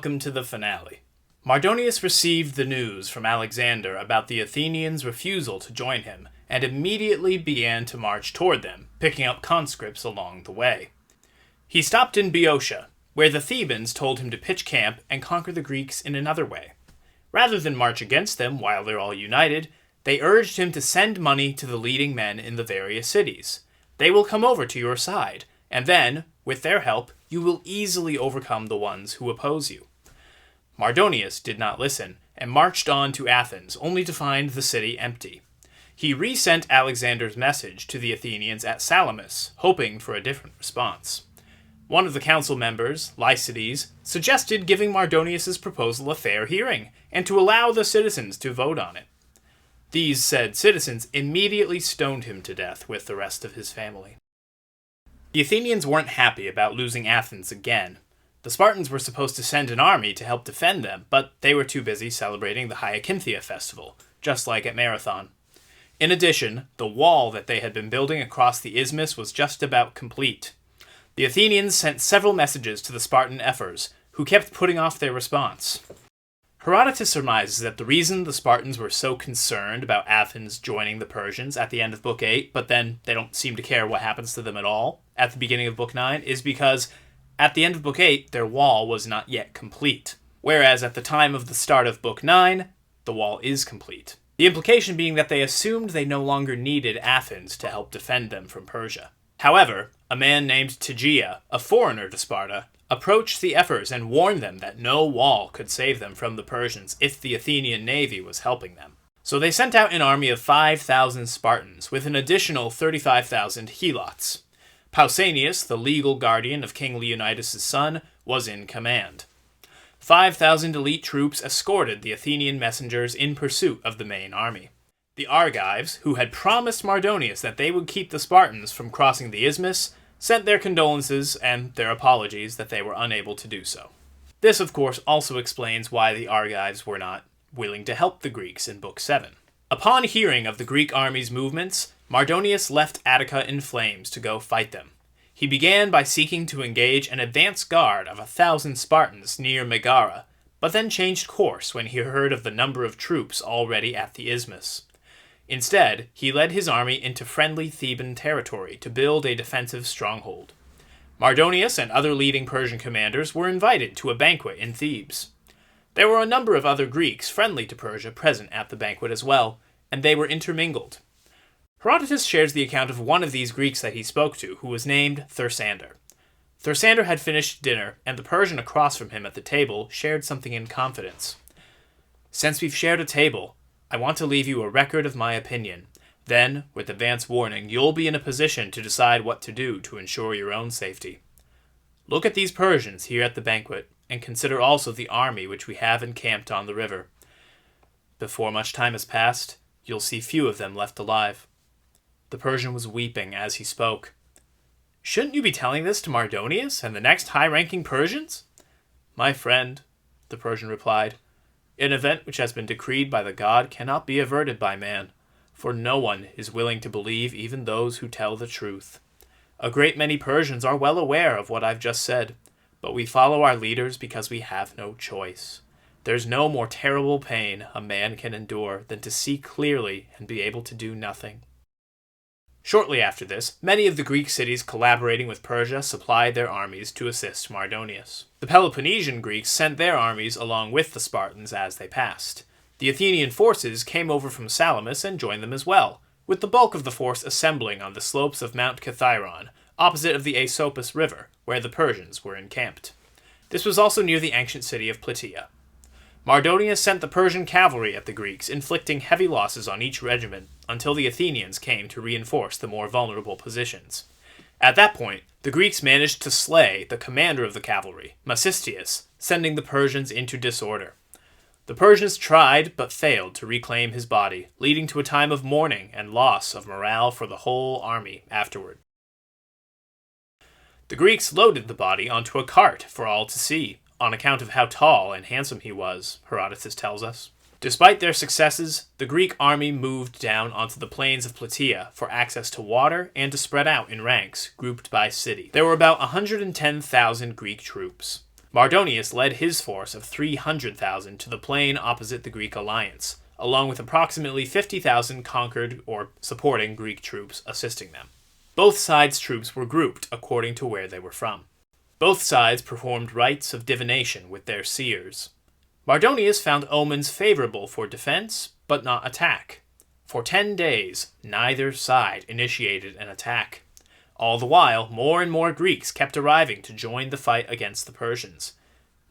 welcome to the finale. Mardonius received the news from Alexander about the Athenians' refusal to join him, and immediately began to march toward them, picking up conscripts along the way. He stopped in Boeotia, where the Thebans told him to pitch camp and conquer the Greeks in another way. Rather than march against them while they're all united, they urged him to send money to the leading men in the various cities. They will come over to your side, and then, with their help, you will easily overcome the ones who oppose you. Mardonius did not listen, and marched on to Athens, only to find the city empty. He resent Alexander's message to the Athenians at Salamis, hoping for a different response. One of the council members, Lycides, suggested giving Mardonius's proposal a fair hearing, and to allow the citizens to vote on it. These said citizens immediately stoned him to death with the rest of his family. The Athenians weren't happy about losing Athens again. The Spartans were supposed to send an army to help defend them, but they were too busy celebrating the Hyacinthia festival, just like at Marathon. In addition, the wall that they had been building across the isthmus was just about complete. The Athenians sent several messages to the Spartan ephors, who kept putting off their response. Herodotus surmises that the reason the Spartans were so concerned about Athens joining the Persians at the end of Book 8, but then they don't seem to care what happens to them at all at the beginning of Book 9, is because at the end of Book 8, their wall was not yet complete, whereas at the time of the start of Book 9, the wall is complete. The implication being that they assumed they no longer needed Athens to help defend them from Persia. However, a man named Tegea, a foreigner to Sparta, approached the ephors and warned them that no wall could save them from the Persians if the Athenian navy was helping them. So they sent out an army of 5,000 Spartans, with an additional 35,000 helots. Pausanias, the legal guardian of King Leonidas' son, was in command. 5,000 elite troops escorted the Athenian messengers in pursuit of the main army. The Argives, who had promised Mardonius that they would keep the Spartans from crossing the isthmus, sent their condolences and their apologies that they were unable to do so. This, of course, also explains why the Argives were not willing to help the Greeks in Book 7. Upon hearing of the Greek army's movements, Mardonius left Attica in flames to go fight them. He began by seeking to engage an advance guard of 1,000 Spartans near Megara, but then changed course when he heard of the number of troops already at the isthmus. Instead, he led his army into friendly Theban territory to build a defensive stronghold. Mardonius and other leading Persian commanders were invited to a banquet in Thebes. There were a number of other Greeks friendly to Persia present at the banquet as well, and they were intermingled. Herodotus shares the account of one of these Greeks that he spoke to, who was named Thersander. Thersander had finished dinner, and the Persian across from him at the table shared something in confidence. "Since we've shared a table, I want to leave you a record of my opinion. Then, with advance warning, you'll be in a position to decide what to do to ensure your own safety. Look at these Persians here at the banquet, and consider also the army which we have encamped on the river. Before much time has passed, you'll see few of them left alive." The Persian was weeping as he spoke. "Shouldn't you be telling this to Mardonius and the next high-ranking Persians?" "My friend," the Persian replied, "an event which has been decreed by the god cannot be averted by man, for no one is willing to believe even those who tell the truth. A great many Persians are well aware of what I've just said, but we follow our leaders because we have no choice. There's no more terrible pain a man can endure than to see clearly and be able to do nothing." Shortly after this, many of the Greek cities collaborating with Persia supplied their armies to assist Mardonius. The Peloponnesian Greeks sent their armies along with the Spartans as they passed. The Athenian forces came over from Salamis and joined them as well, with the bulk of the force assembling on the slopes of Mount Kithaeron, opposite of the Aesopus River, where the Persians were encamped. This was also near the ancient city of Platea. Mardonius sent the Persian cavalry at the Greeks, inflicting heavy losses on each regiment, until the Athenians came to reinforce the more vulnerable positions. At that point, the Greeks managed to slay the commander of the cavalry, Mecistius, sending the Persians into disorder. The Persians tried, but failed to reclaim his body, leading to a time of mourning and loss of morale for the whole army afterward. The Greeks loaded the body onto a cart for all to see, on account of how tall and handsome he was, Herodotus tells us. Despite their successes, the Greek army moved down onto the plains of Platea for access to water and to spread out in ranks, grouped by city. There were about 110,000 Greek troops. Mardonius led his force of 300,000 to the plain opposite the Greek alliance, along with approximately 50,000 conquered or supporting Greek troops assisting them. Both sides' troops were grouped according to where they were from. Both sides performed rites of divination with their seers. Mardonius found omens favorable for defense, but not attack. For 10 days, neither side initiated an attack. All the while, more and more Greeks kept arriving to join the fight against the Persians.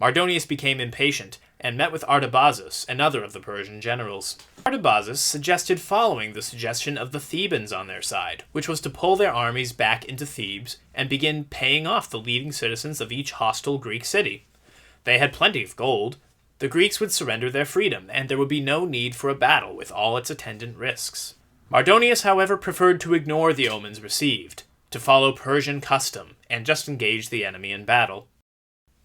Mardonius became impatient and met with Artabazus, another of the Persian generals. Artabazus suggested following the suggestion of the Thebans on their side, which was to pull their armies back into Thebes and begin paying off the leading citizens of each hostile Greek city. They had plenty of gold. The Greeks would surrender their freedom, and there would be no need for a battle with all its attendant risks. Mardonius, however, preferred to ignore the omens received, to follow Persian custom, and just engage the enemy in battle.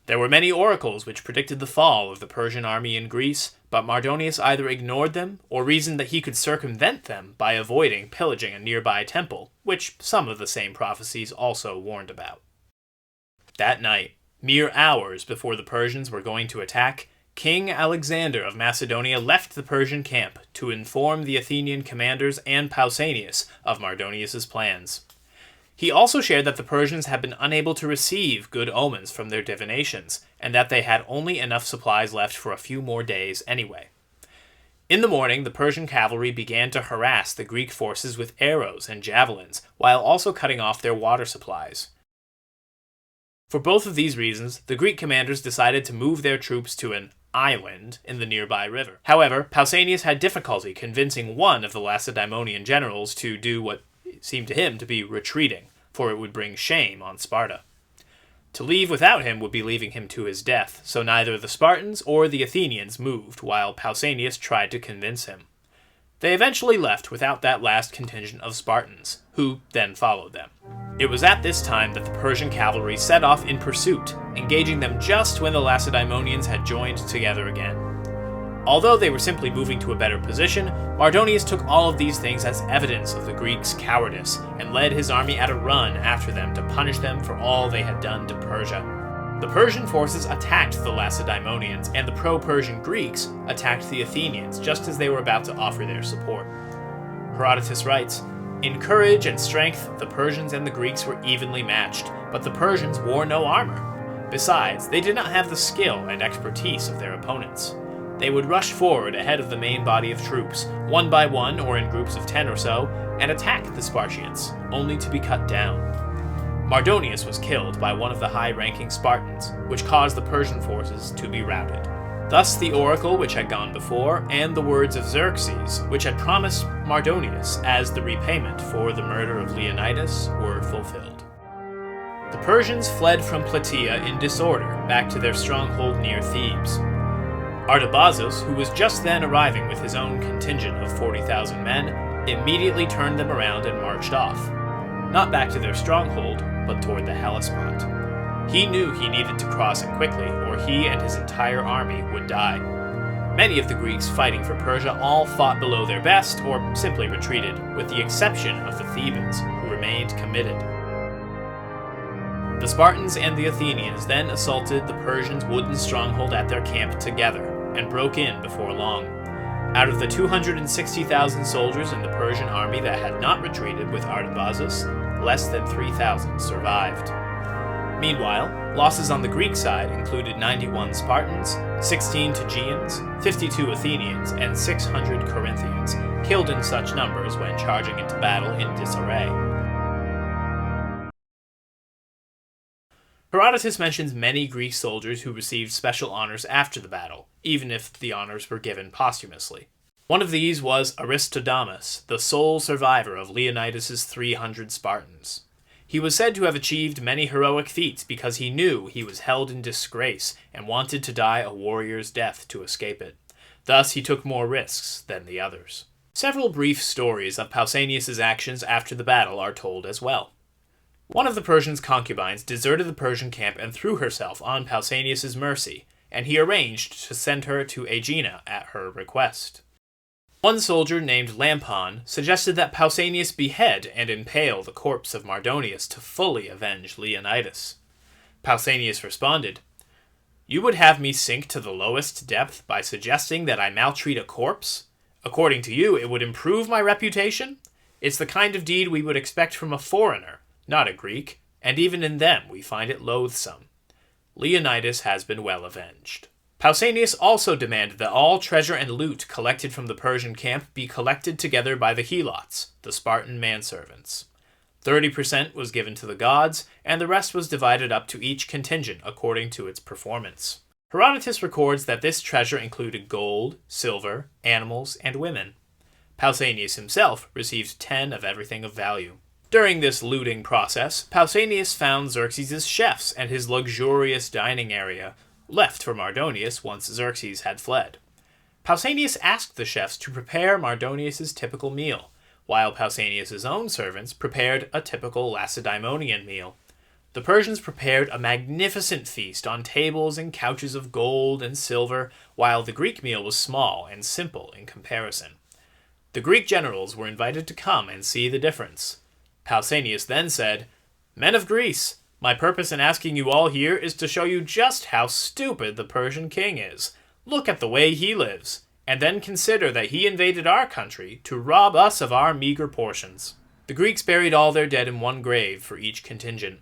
There were many oracles which predicted the fall of the Persian army in Greece, but Mardonius either ignored them or reasoned that he could circumvent them by avoiding pillaging a nearby temple, which some of the same prophecies also warned about. That night, mere hours before the Persians were going to attack, King Alexander of Macedonia left the Persian camp to inform the Athenian commanders and Pausanias of Mardonius's plans. He also shared that the Persians had been unable to receive good omens from their divinations, and that they had only enough supplies left for a few more days anyway. In the morning, the Persian cavalry began to harass the Greek forces with arrows and javelins, while also cutting off their water supplies. For both of these reasons, the Greek commanders decided to move their troops to an island in the nearby river. However, Pausanias had difficulty convincing one of the Lacedaemonian generals to do what seemed to him to be retreating, for it would bring shame on Sparta. To leave without him would be leaving him to his death, so neither the Spartans or the Athenians moved, while Pausanias tried to convince him. They eventually left without that last contingent of Spartans, who then followed them. It was at this time that the Persian cavalry set off in pursuit, engaging them just when the Lacedaemonians had joined together again. Although they were simply moving to a better position, Mardonius took all of these things as evidence of the Greeks' cowardice, and led his army at a run after them to punish them for all they had done to Persia. The Persian forces attacked the Lacedaemonians, and the pro-Persian Greeks attacked the Athenians just as they were about to offer their support. Herodotus writes, "In courage and strength, the Persians and the Greeks were evenly matched, but the Persians wore no armor. Besides, they did not have the skill and expertise of their opponents. They would rush forward ahead of the main body of troops, one by one or in groups of 10 or so, and attack the Spartians, only to be cut down. Mardonius was killed by one of the high-ranking Spartans, which caused the Persian forces to be routed. Thus the oracle which had gone before, and the words of Xerxes, which had promised Mardonius as the repayment for the murder of Leonidas, were fulfilled." The Persians fled from Platea in disorder back to their stronghold near Thebes. Artabazus, who was just then arriving with his own contingent of 40,000 men, immediately turned them around and marched off. Not back to their stronghold, but toward the Hellespont. He knew he needed to cross it quickly, or he and his entire army would die. Many of the Greeks fighting for Persia all fought below their best, or simply retreated, with the exception of the Thebans, who remained committed. The Spartans and the Athenians then assaulted the Persians' wooden stronghold at their camp together, and broke in before long. Out of the 260,000 soldiers in the Persian army that had not retreated with Artabazus, less than 3,000 survived. Meanwhile, losses on the Greek side included 91 Spartans, 16 Tegeans, 52 Athenians, and 600 Corinthians, killed in such numbers when charging into battle in disarray. Herodotus mentions many Greek soldiers who received special honors after the battle, even if the honors were given posthumously. One of these was Aristodamus, the sole survivor of Leonidas's 300 Spartans. He was said to have achieved many heroic feats because he knew he was held in disgrace and wanted to die a warrior's death to escape it. Thus he took more risks than the others. Several brief stories of Pausanias' actions after the battle are told as well. One of the Persians' concubines deserted the Persian camp and threw herself on Pausanias' mercy, and he arranged to send her to Aegina at her request. One soldier named Lampon suggested that Pausanias behead and impale the corpse of Mardonius to fully avenge Leonidas. Pausanias responded, You would have me sink to the lowest depth by suggesting that I maltreat a corpse? According to you, it would improve my reputation? It's the kind of deed we would expect from a foreigner, not a Greek, and even in them we find it loathsome. Leonidas has been well avenged. Pausanias also demanded that all treasure and loot collected from the Persian camp be collected together by the helots, the Spartan manservants. 30% was given to the gods, and the rest was divided up to each contingent according to its performance. Herodotus records that this treasure included gold, silver, animals, and women. Pausanias himself received 10 of everything of value. During this looting process, Pausanias found Xerxes' chefs and his luxurious dining area, left for Mardonius once Xerxes had fled. Pausanias asked the chefs to prepare Mardonius' typical meal, while Pausanias' own servants prepared a typical Lacedaemonian meal. The Persians prepared a magnificent feast on tables and couches of gold and silver, while the Greek meal was small and simple in comparison. The Greek generals were invited to come and see the difference. Pausanias then said, "Men of Greece, my purpose in asking you all here is to show you just how stupid the Persian king is. Look at the way he lives, and then consider that he invaded our country to rob us of our meager portions." The Greeks buried all their dead in one grave for each contingent.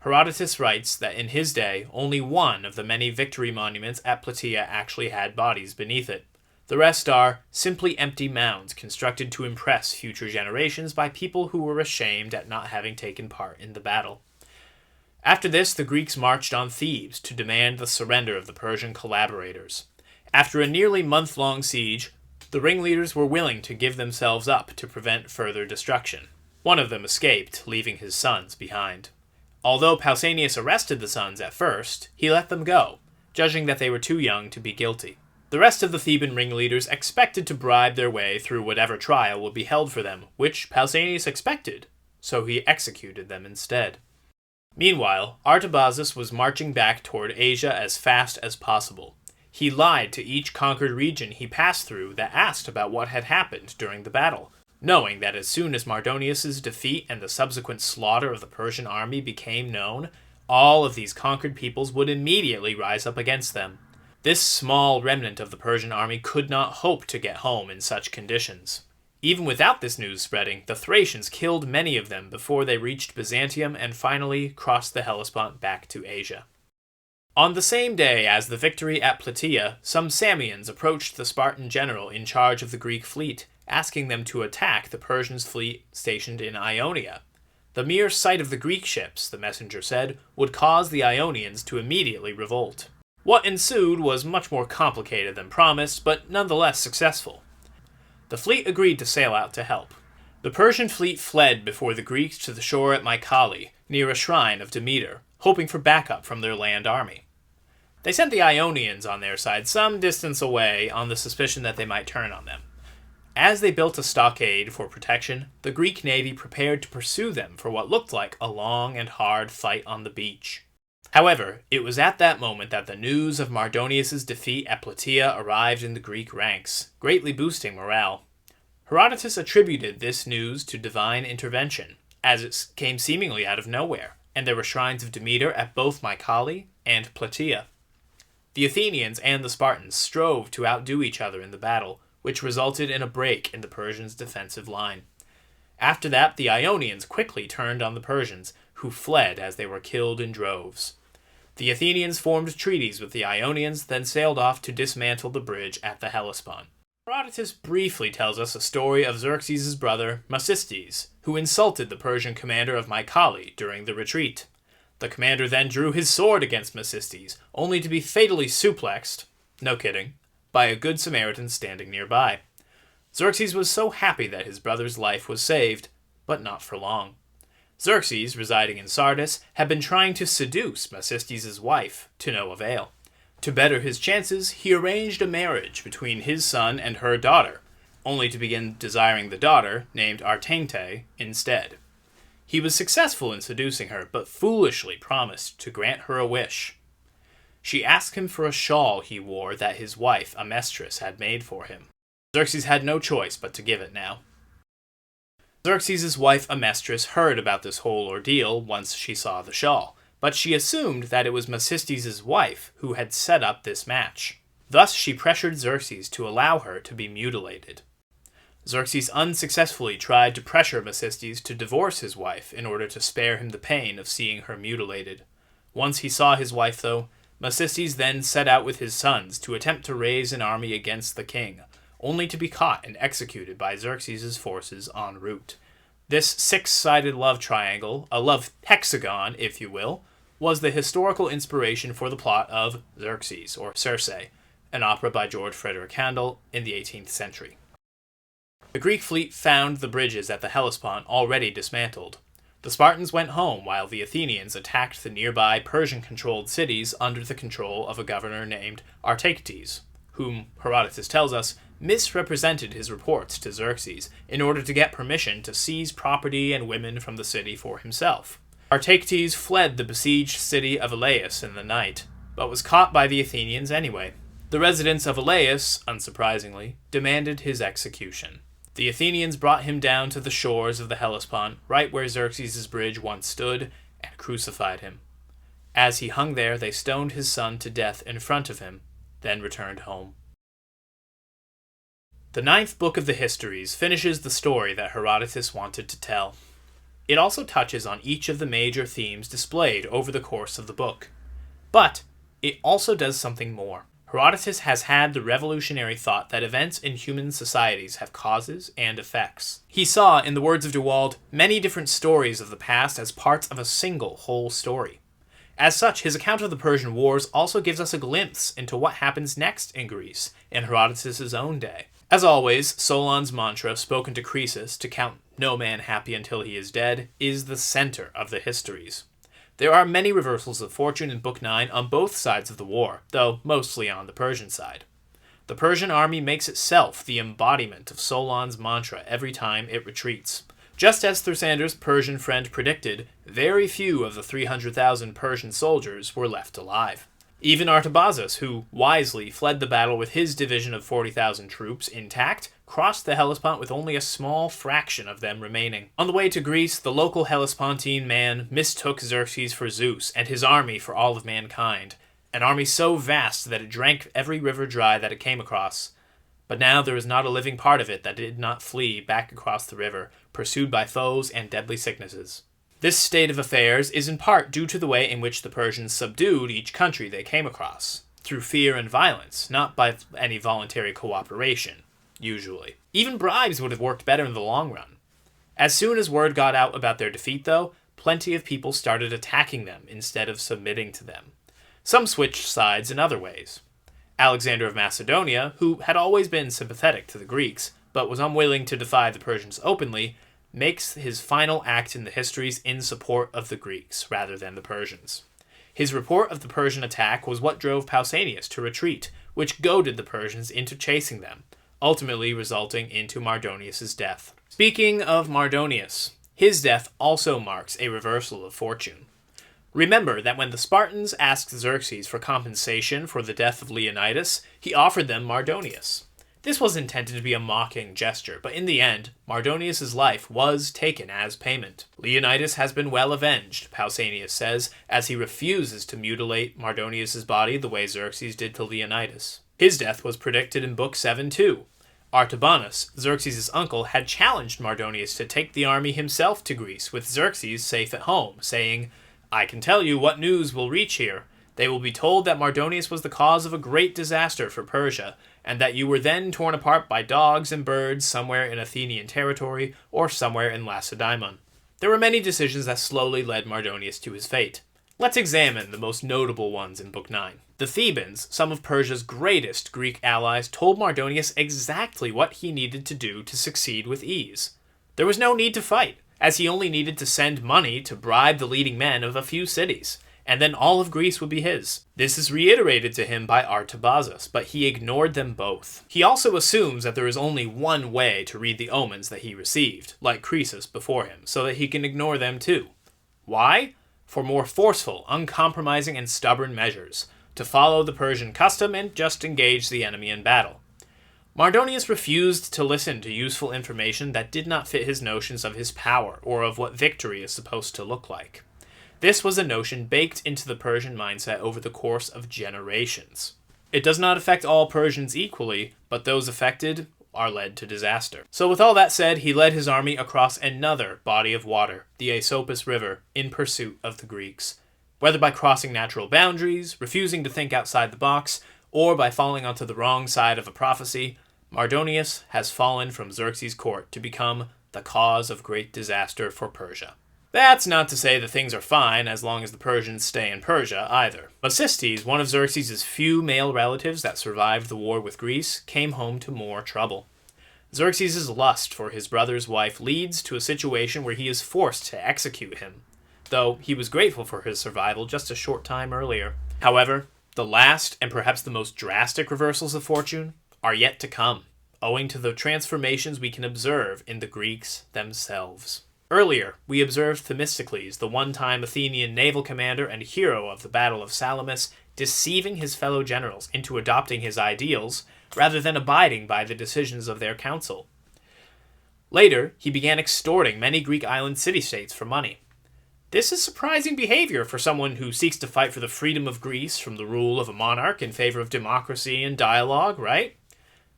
Herodotus writes that in his day, only one of the many victory monuments at Platea actually had bodies beneath it. The rest are simply empty mounds constructed to impress future generations by people who were ashamed at not having taken part in the battle. After this, the Greeks marched on Thebes to demand the surrender of the Persian collaborators. After a nearly month-long siege, the ringleaders were willing to give themselves up to prevent further destruction. One of them escaped, leaving his sons behind. Although Pausanias arrested the sons at first, he let them go, judging that they were too young to be guilty. The rest of the Theban ringleaders expected to bribe their way through whatever trial would be held for them, which Pausanias expected, so he executed them instead. Meanwhile, Artabazus was marching back toward Asia as fast as possible. He lied to each conquered region he passed through that asked about what had happened during the battle, knowing that as soon as Mardonius' defeat and the subsequent slaughter of the Persian army became known, all of these conquered peoples would immediately rise up against them. This small remnant of the Persian army could not hope to get home in such conditions. Even without this news spreading, the Thracians killed many of them before they reached Byzantium and finally crossed the Hellespont back to Asia. On the same day as the victory at Platea, some Samians approached the Spartan general in charge of the Greek fleet, asking them to attack the Persians' fleet stationed in Ionia. The mere sight of the Greek ships, the messenger said, would cause the Ionians to immediately revolt. What ensued was much more complicated than promised, but nonetheless successful. The fleet agreed to sail out to help. The Persian fleet fled before the Greeks to the shore at Mycale, near a shrine of Demeter, hoping for backup from their land army. They sent the Ionians on their side some distance away on the suspicion that they might turn on them. As they built a stockade for protection, the Greek navy prepared to pursue them for what looked like a long and hard fight on the beach. However, it was at that moment that the news of Mardonius' defeat at Platea arrived in the Greek ranks, greatly boosting morale. Herodotus attributed this news to divine intervention, as it came seemingly out of nowhere, and there were shrines of Demeter at both Mycale and Platea. The Athenians and the Spartans strove to outdo each other in the battle, which resulted in a break in the Persians' defensive line. After that, the Ionians quickly turned on the Persians, who fled as they were killed in droves. The Athenians formed treaties with the Ionians, then sailed off to dismantle the bridge at the Hellespont. Herodotus briefly tells us a story of Xerxes' brother, Macystes, who insulted the Persian commander of Mycale during the retreat. The commander then drew his sword against Macystes, only to be fatally suplexed, no kidding, by a good Samaritan standing nearby. Xerxes was so happy that his brother's life was saved, but not for long. Xerxes, residing in Sardis, had been trying to seduce Macystes' wife, to no avail. To better his chances, he arranged a marriage between his son and her daughter, only to begin desiring the daughter, named Artente, instead. He was successful in seducing her, but foolishly promised to grant her a wish. She asked him for a shawl he wore that his wife, Amestris, had made for him. Xerxes had no choice but to give it now. Xerxes' wife Amestris heard about this whole ordeal once she saw the shawl, but she assumed that it was Macystes' wife who had set up this match. Thus she pressured Xerxes to allow her to be mutilated. Xerxes unsuccessfully tried to pressure Macystes to divorce his wife in order to spare him the pain of seeing her mutilated. Once he saw his wife, though, Macystes then set out with his sons to attempt to raise an army against the king, only to be caught and executed by Xerxes' forces en route. This six-sided love triangle, a love hexagon, if you will, was the historical inspiration for the plot of Xerxes, or Circe, an opera by George Frederick Handel in the 18th century. The Greek fleet found the bridges at the Hellespont already dismantled. The Spartans went home while the Athenians attacked the nearby Persian-controlled cities under the control of a governor named Artayctes, whom, Herodotus tells us, misrepresented his reports to Xerxes in order to get permission to seize property and women from the city for himself. Artayctes fled the besieged city of Elaeus in the night, but was caught by the Athenians anyway. The residents of Elaeus, unsurprisingly, demanded his execution. The Athenians brought him down to the shores of the Hellespont, right where Xerxes' bridge once stood, and crucified him. As he hung there, they stoned his son to death in front of him, then returned home. The 9th book of the Histories finishes the story that Herodotus wanted to tell. It also touches on each of the major themes displayed over the course of the book. But it also does something more. Herodotus has had the revolutionary thought that events in human societies have causes and effects. He saw, in the words of Dewald, many different stories of the past as parts of a single whole story. As such, his account of the Persian Wars also gives us a glimpse into what happens next in Greece, in Herodotus' own day. As always, Solon's mantra, spoken to Croesus, to count no man happy until he is dead, is the center of the Histories. There are many reversals of fortune in Book 9 on both sides of the war, though mostly on the Persian side. The Persian army makes itself the embodiment of Solon's mantra every time it retreats. Just as Thersander's Persian friend predicted, very few of the 300,000 Persian soldiers were left alive. Even Artabazus, who wisely fled the battle with his division of 40,000 troops intact, crossed the Hellespont with only a small fraction of them remaining. On the way to Greece, the local Hellespontine man mistook Xerxes for Zeus and his army for all of mankind, an army so vast that it drank every river dry that it came across. But now there was not a living part of it that did not flee back across the river, pursued by foes and deadly sicknesses. This state of affairs is in part due to the way in which the Persians subdued each country they came across, through fear and violence, not by any voluntary cooperation, usually. Even bribes would have worked better in the long run. As soon as word got out about their defeat, though, plenty of people started attacking them instead of submitting to them. Some switched sides in other ways. Alexander of Macedonia, who had always been sympathetic to the Greeks, but was unwilling to defy the Persians openly, makes his final act in the Histories in support of the Greeks, rather than the Persians. His report of the Persian attack was what drove Pausanias to retreat, which goaded the Persians into chasing them, ultimately resulting into Mardonius' death. Speaking of Mardonius, his death also marks a reversal of fortune. Remember that when the Spartans asked Xerxes for compensation for the death of Leonidas, he offered them Mardonius. This was intended to be a mocking gesture, but in the end, Mardonius' life was taken as payment. Leonidas has been well avenged, Pausanias says, as he refuses to mutilate Mardonius' body the way Xerxes did to Leonidas. His death was predicted in Book 7 too. Artabanus, Xerxes' uncle, had challenged Mardonius to take the army himself to Greece, with Xerxes safe at home, saying, "I can tell you what news will reach here. They will be told that Mardonius was the cause of a great disaster for Persia, and that you were then torn apart by dogs and birds somewhere in Athenian territory or somewhere in Lacedaemon." There were many decisions that slowly led Mardonius to his fate. Let's examine the most notable ones in Book 9. The Thebans, some of Persia's greatest Greek allies, told Mardonius exactly what he needed to do to succeed with ease. There was no need to fight, as he only needed to send money to bribe the leading men of a few cities, and then all of Greece would be his. This is reiterated to him by Artabazus, but he ignored them both. He also assumes that there is only one way to read the omens that he received, like Croesus before him, so that he can ignore them too. Why? For more forceful, uncompromising, and stubborn measures, to follow the Persian custom and just engage the enemy in battle. Mardonius refused to listen to useful information that did not fit his notions of his power or of what victory is supposed to look like. This was a notion baked into the Persian mindset over the course of generations. It does not affect all Persians equally, but those affected are led to disaster. So with all that said, he led his army across another body of water, the Aesopus River, in pursuit of the Greeks. Whether by crossing natural boundaries, refusing to think outside the box, or by falling onto the wrong side of a prophecy, Mardonius has fallen from Xerxes' court to become the cause of great disaster for Persia. That's not to say that things are fine as long as the Persians stay in Persia, either. But one of Xerxes' few male relatives that survived the war with Greece, came home to more trouble. Xerxes' lust for his brother's wife leads to a situation where he is forced to execute him, though he was grateful for his survival just a short time earlier. However, the last and perhaps the most drastic reversals of fortune are yet to come, owing to the transformations we can observe in the Greeks themselves. Earlier, we observed Themistocles, the one-time Athenian naval commander and hero of the Battle of Salamis, deceiving his fellow generals into adopting his ideals rather than abiding by the decisions of their council. Later, he began extorting many Greek island city-states for money. This is surprising behavior for someone who seeks to fight for the freedom of Greece from the rule of a monarch in favor of democracy and dialogue, right?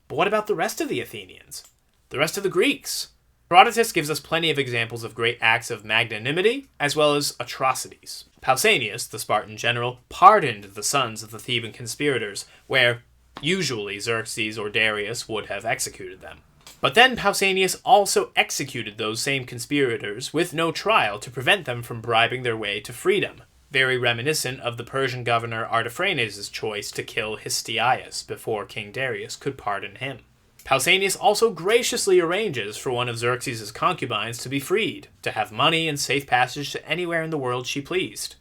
But what about the rest of the Athenians? The rest of the Greeks? Herodotus gives us plenty of examples of great acts of magnanimity, as well as atrocities. Pausanias, the Spartan general, pardoned the sons of the Theban conspirators, where usually Xerxes or Darius would have executed them. But then Pausanias also executed those same conspirators with no trial to prevent them from bribing their way to freedom, very reminiscent of the Persian governor Artaphernes' choice to kill Histiaeus before King Darius could pardon him. Pausanias also graciously arranges for one of Xerxes' concubines to be freed, to have money and safe passage to anywhere in the world she pleased.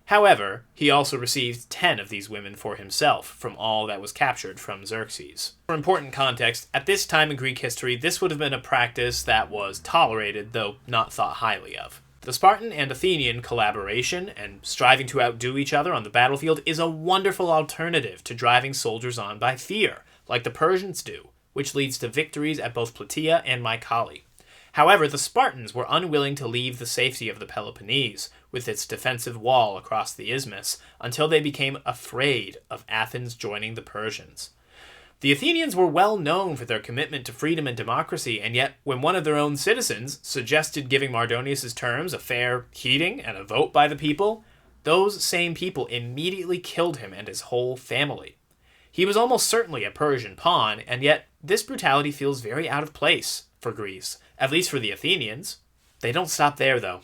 However, he also received 10 of these women for himself from all that was captured from Xerxes. For important context, at this time in Greek history, this would have been a practice that was tolerated, though not thought highly of. The Spartan and Athenian collaboration and striving to outdo each other on the battlefield is a wonderful alternative to driving soldiers on by fear, like the Persians do, which leads to victories at both Platea and Mycale. However, the Spartans were unwilling to leave the safety of the Peloponnese, with its defensive wall across the isthmus, until they became afraid of Athens joining the Persians. The Athenians were well known for their commitment to freedom and democracy, and yet when one of their own citizens suggested giving Mardonius' terms a fair heeding and a vote by the people, those same people immediately killed him and his whole family. He was almost certainly a Persian pawn, and yet this brutality feels very out of place for Greece, at least for the Athenians. They don't stop there, though.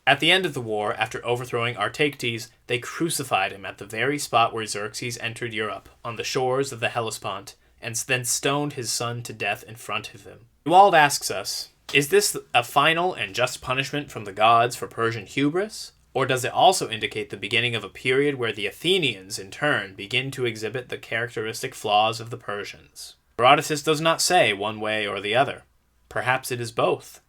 At the end of the war, after overthrowing Artayctes, they crucified him at the very spot where Xerxes entered Europe, on the shores of the Hellespont, and then stoned his son to death in front of him. Dewald asks us, is this a final and just punishment from the gods for Persian hubris? Or does it also indicate the beginning of a period where the Athenians, in turn, begin to exhibit the characteristic flaws of the Persians? Herodotus does not say one way or the other. Perhaps it is both.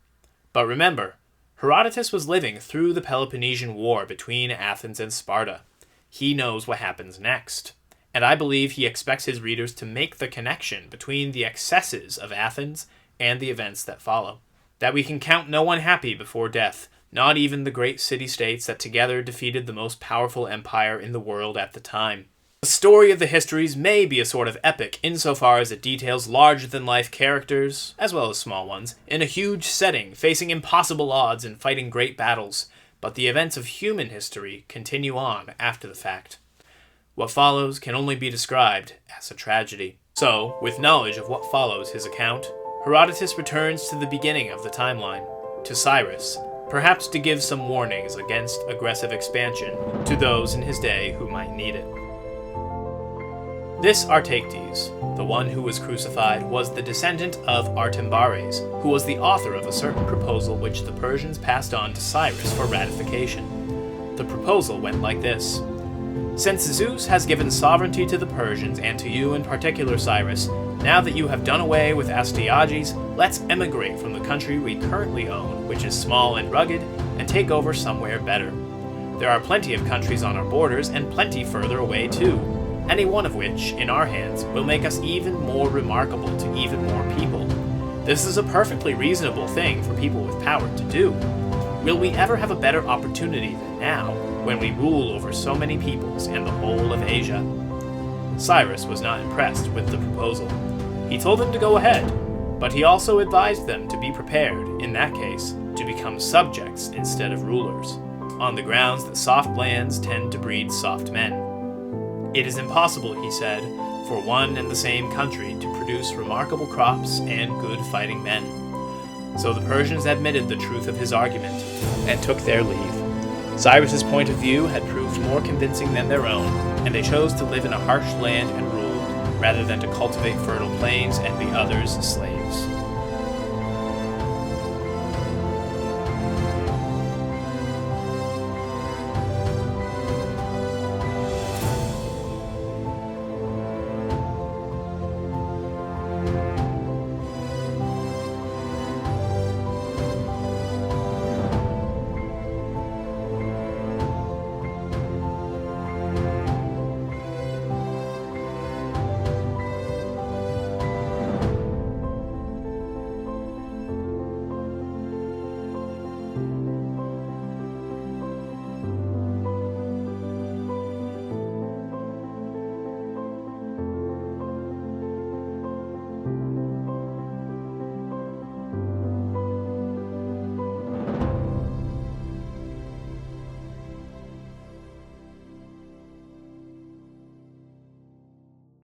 But remember, Herodotus was living through the Peloponnesian War between Athens and Sparta. He knows what happens next. And I believe he expects his readers to make the connection between the excesses of Athens and the events that follow. That we can count no one happy before death, not even the great city-states that together defeated the most powerful empire in the world at the time. The story of the Histories may be a sort of epic insofar as it details larger-than-life characters, as well as small ones, in a huge setting, facing impossible odds and fighting great battles, but the events of human history continue on after the fact. What follows can only be described as a tragedy. So, with knowledge of what follows his account, Herodotus returns to the beginning of the timeline, to Cyrus, perhaps to give some warnings against aggressive expansion to those in his day who might need it. This Artayctes, the one who was crucified, was the descendant of Artambares, who was the author of a certain proposal which the Persians passed on to Cyrus for ratification. The proposal went like this. Since Zeus has given sovereignty to the Persians and to you in particular, Cyrus, now that you have done away with Astyages, let's emigrate from the country we currently own, which is small and rugged, and take over somewhere better. There are plenty of countries on our borders and plenty further away too, any one of which, in our hands, will make us even more remarkable to even more people. This is a perfectly reasonable thing for people with power to do. Will we ever have a better opportunity than now, when we rule over so many peoples and the whole of Asia?" Cyrus was not impressed with the proposal. He told them to go ahead, but he also advised them to be prepared, in that case, to become subjects instead of rulers, on the grounds that soft lands tend to breed soft men. "It is impossible," he said, "for one and the same country to produce remarkable crops and good fighting men." So the Persians admitted the truth of his argument and took their leave. Cyrus's point of view had proved more convincing than their own, and they chose to live in a harsh land and rule, rather than to cultivate fertile plains and be others' slaves.